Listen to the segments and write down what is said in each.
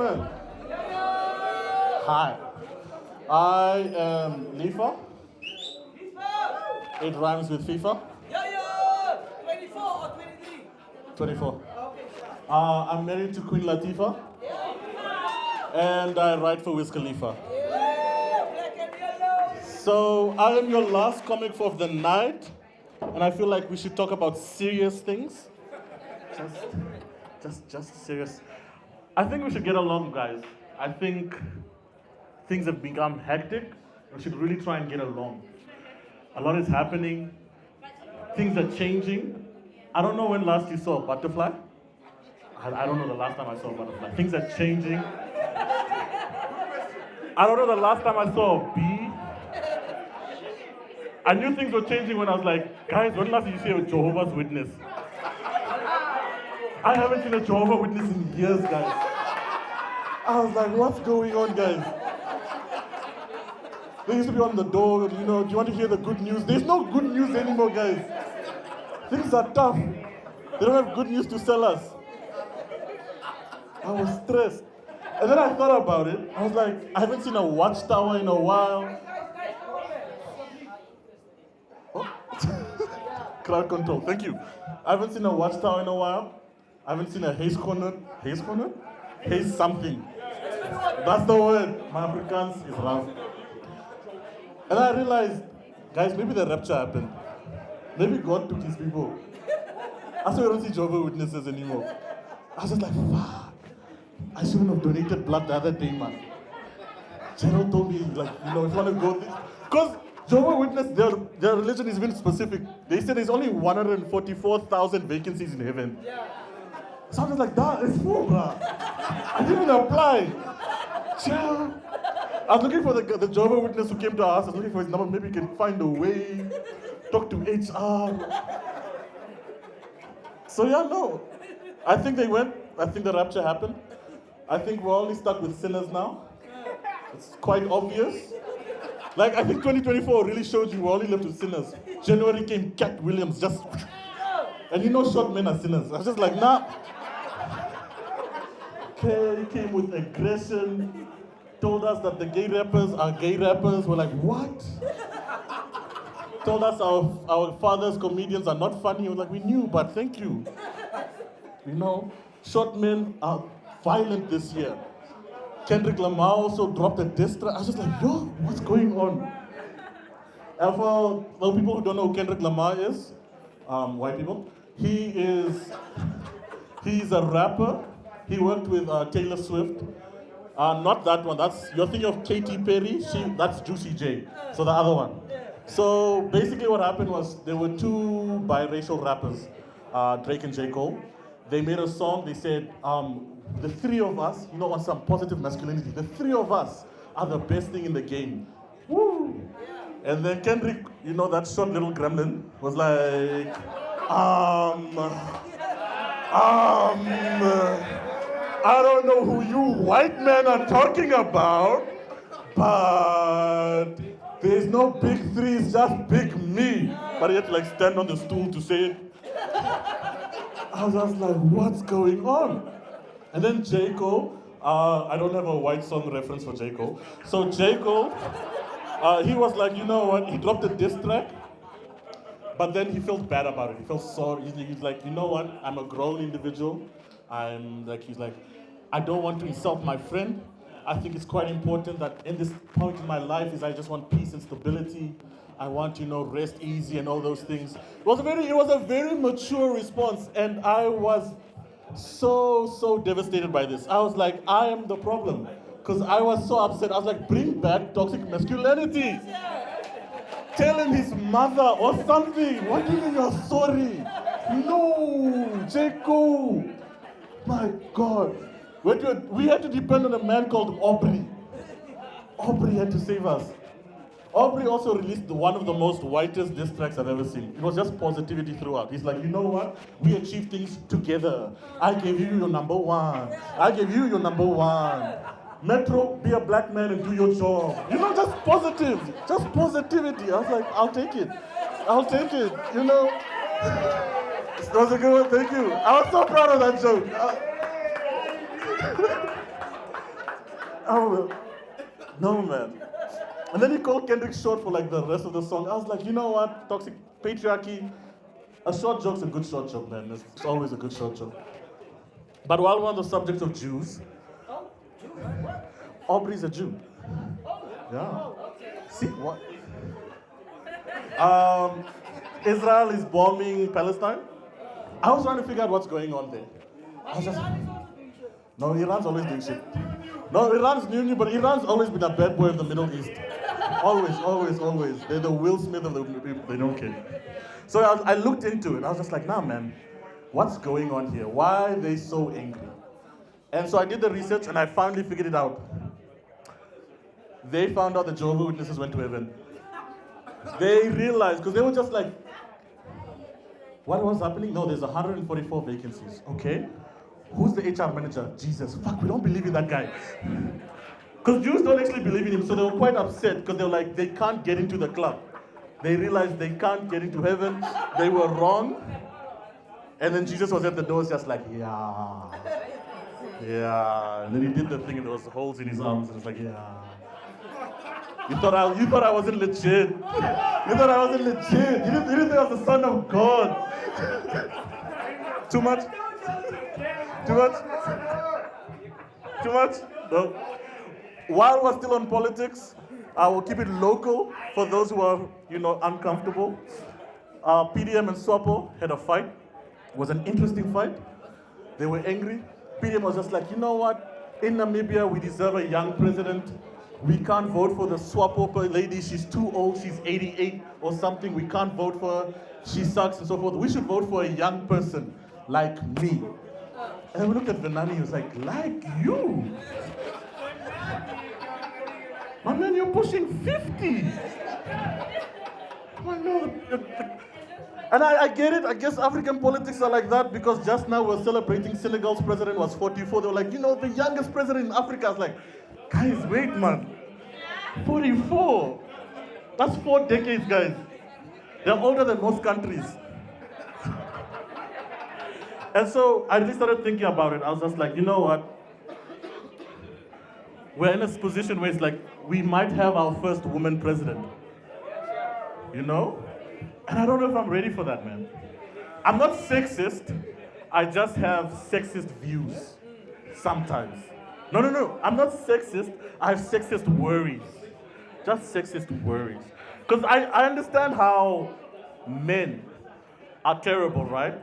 gentlemen. Hi. I am Lifa. It rhymes with FIFA. 24 or 23? 24. I'm married to Queen Latifah. And I write for Wiz Khalifa. Black and yellow. So I am your last comic for the night. And I feel like we should talk about serious things. Just serious. I think we should get along, guys. I think things have become hectic. We should really try and get along. A lot is happening. Things are changing. I don't know when last you saw a butterfly. I don't know the last time I saw a butterfly. Things are changing. I don't know the last time I saw a bee. I knew things were changing when I was like, guys, when last did you see a Jehovah's Witness? I haven't seen a Jehovah's Witness in years, guys. I was like, what's going on, guys? They used to be on the door, do you want to hear the good news? There's no good news anymore, guys. Things are tough. They don't have good news to sell us. I was stressed. And then I thought about it. I was like, I haven't seen a watchtower in a while. Oh. Crowd control, thank you. I haven't seen a watchtower in a while. I haven't seen a haze corner. Haze corner? Haze something. That's the word. My Afrikaans is rough. And I realized, guys, maybe the rapture happened. Maybe God took his people. That's why we don't see Jehovah's Witnesses anymore. I was just like, fuck. I shouldn't have donated blood the other day, man. Gerald told me, like, if you want to go this. Because Jehovah's Witness, their religion is very specific. They said there's only 144,000 vacancies in heaven. So I was like, that is full, bruh. I didn't apply. Chill. I was looking for the Jehovah's Witness who came to our house. I was looking for his number. Maybe he can find a way. Talk to HR. So yeah, no. I think they went. I think the rapture happened. I think we're only stuck with sinners now. It's quite obvious. Like, I think 2024 really showed you we're only left with sinners. January came, Cat Williams, just... And short men are sinners. I was just like, nah. He came with aggression, told us that the gay rappers are gay rappers. We're like, what? Told us our fathers, comedians, are not funny. We're like, we knew, but thank you. Short men are violent this year. Kendrick Lamar also dropped a diss track. I was just like, yo, what's going on? And for the people who don't know who Kendrick Lamar is, white people, he's a rapper. He worked with Taylor Swift. Not that one. You're thinking of Katy Perry. That's Juicy J. So the other one. So basically, what happened was there were two biracial rappers, Drake and J. Cole. They made a song. They said, the three of us, on some positive masculinity. The three of us are the best thing in the game. Woo! And then Kendrick, that short little gremlin was like, I don't know who you white men are talking about, but there's no big three, it's just big me. But he had to stand on the stool to say it. I was just like, what's going on? And then J. Cole, I don't have a white song reference for J. Cole. So J. Cole, he was like, you know what, he dropped a diss track, but then he felt bad about it. He felt sorry. He's like, you know what, I'm a grown individual. He's like, I don't want to insult my friend. I think it's quite important that in this point in my life I just want peace and stability. I want, rest easy and all those things. It was a very mature response, and I was so devastated by this. I was like, I am the problem. Because I was so upset. I was like, bring back toxic masculinity. Tell him his mother or something. Why do you think you're sorry? No, J. Cole. My God. We had to depend on a man called Aubrey. Aubrey had to save us. Aubrey also released one of the most whitest diss tracks I've ever seen. It was just positivity throughout. He's like, you know what? We achieve things together. I gave you your number one. I gave you your number one. Metro, be a black man and do your job. Just positive. Just positivity. I was like, I'll take it. That was a good one, thank you. I was so proud of that joke. Oh, no, man. And then he called Kendrick short for like the rest of the song. I was like, you know what? Toxic patriarchy. A short joke's a good short joke, man. It's always a good short joke. But while we're on the subject of Jews, Oh, Jew, what? Aubrey's a Jew. Oh, Yeah. okay. See what? Israel is bombing Palestine. I was trying to figure out what's going on there. I was just, Iran is also doing shit. no, Iran's always doing shit. No, Iran's new, but Iran's always been a bad boy of the Middle East. Always, always, always. They're the Will Smith of the people. They don't care. So I looked into it. I was just like, nah, man, what's going on here? Why are they so angry? And so I did the research and I finally figured it out. They found out the Jehovah's Witnesses went to heaven. They realized, because they were just like, what was happening? No, there's 144 vacancies. Okay. Who's the HR manager? Jesus. Fuck, we don't believe in that guy. Because Jews don't actually believe in him, so they were quite upset because they were like, they can't get into the club. They realized they can't get into heaven. They were wrong. And then Jesus was at the doors just like, yeah. Yeah. And then he did the thing and there was holes in his arms and it's like, yeah. You thought I wasn't legit. You thought I wasn't legit. You didn't think I was the son of God. Too much? Too much? Too much? No. While we're still on politics, I will keep it local for those who are, uncomfortable. PDM and SWAPO had a fight. It was an interesting fight. They were angry. PDM was just like, you know what? In Namibia, we deserve a young president. We can't vote for the SWAPO lady. She's too old. She's 88 or something. We can't vote for her. She sucks and so forth. We should vote for a young person like me. And then we looked at Venani. He was like you? My man, you're pushing 50. My Lord. And I get it. I guess African politics are like that because just now we're celebrating Senegal's president was 44. They were like, the youngest president in Africa. I was like, guys, wait, man. 44. That's 4 decades, guys. They're older than most countries. And so I really started thinking about it. I was just like, you know what? We're in a position where it's like, we might have our first woman president. And I don't know if I'm ready for that, man. I'm not sexist. I just have sexist views. Sometimes. No. I'm not sexist. I have sexist worries. Just sexist worries. Because I understand how men are terrible, right?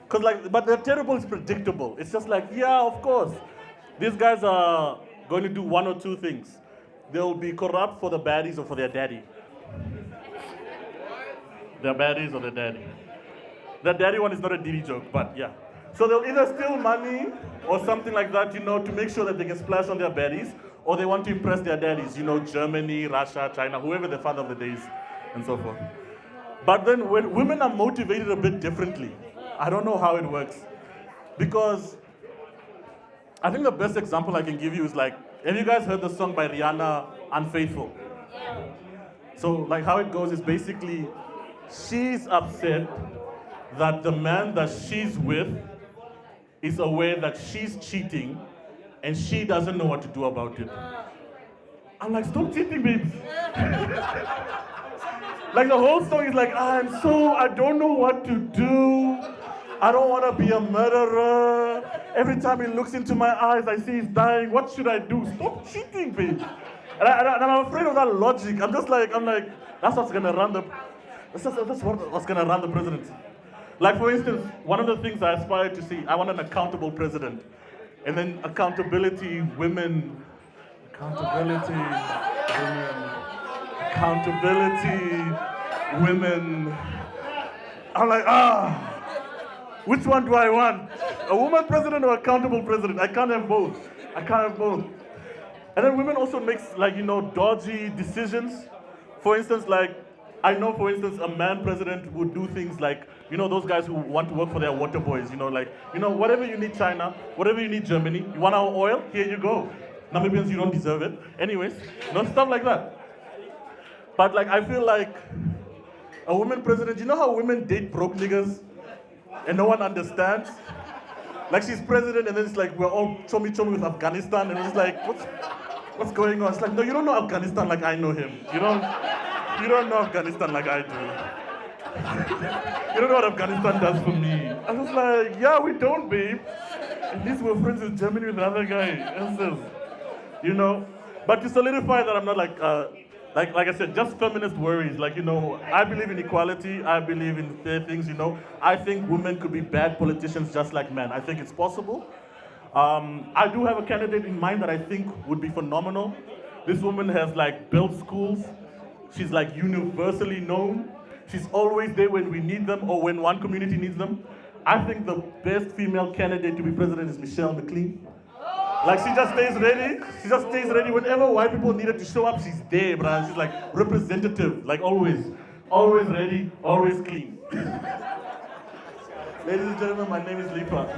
But they're terrible is predictable. It's just like, yeah, of course. These guys are going to do one or two things. They'll be corrupt for the baddies or for their daddy. Their baddies or their daddy. The daddy one is not a Diddy joke, but yeah. So they'll either steal money or something like that, to make sure that they can splash on their baddies, or they want to impress their daddies, Germany, Russia, China, whoever the father of the day is, and so forth. But then when women are motivated a bit differently, I don't know how it works. Because I think the best example I can give you is like, have you guys heard the song by Rihanna, Unfaithful? So how it goes is basically, she's upset that the man that she's with is aware that she's cheating and she doesn't know what to do about it. I'm like, stop cheating, babes. The whole song is like, I don't know what to do. I don't want to be a murderer. Every time he looks into my eyes, I see he's dying. What should I do? Stop cheating, babe. And I'm afraid of that logic. I'm like, that's what's gonna run that's what's gonna run the presidency. For instance, one of the things I aspire to see, I want an accountable president. And then accountability, women. Accountability, women. I'm like, which one do I want? A woman president or accountable president? I can't have both. And then women also makes dodgy decisions. For instance, I know, for instance, a man president would do things like, those guys who want to work for their water boys, whatever you need, China, whatever you need, Germany, you want our oil? Here you go. Namibians, you don't deserve it. Anyways, stuff like that. But I feel like a woman president, how women date broke niggas and no one understands? She's president and then it's like, we're all chummy with Afghanistan and it's like, what's... What's going on? It's like, no, you don't know Afghanistan like I know him. You don't know Afghanistan like I do. You don't know what Afghanistan does for me. I was like, yeah, we don't, babe. At least we're friends in Germany with another guy. You know? But to solidify that I'm not like I said, just feminist worries. Like, I believe in equality. I believe in fair things, I think women could be bad politicians just like men. I think it's possible. I do have a candidate in mind that I think would be phenomenal. This woman has like built schools. She's like universally known. She's always there when we need them or when one community needs them. I think the best female candidate to be president is Michelle McLean. Like she just stays ready. She just stays ready. Whenever white people needed to show up, she's there, bruh. She's like representative, like always. Always ready, always clean. Ladies and gentlemen, my name is Lipa.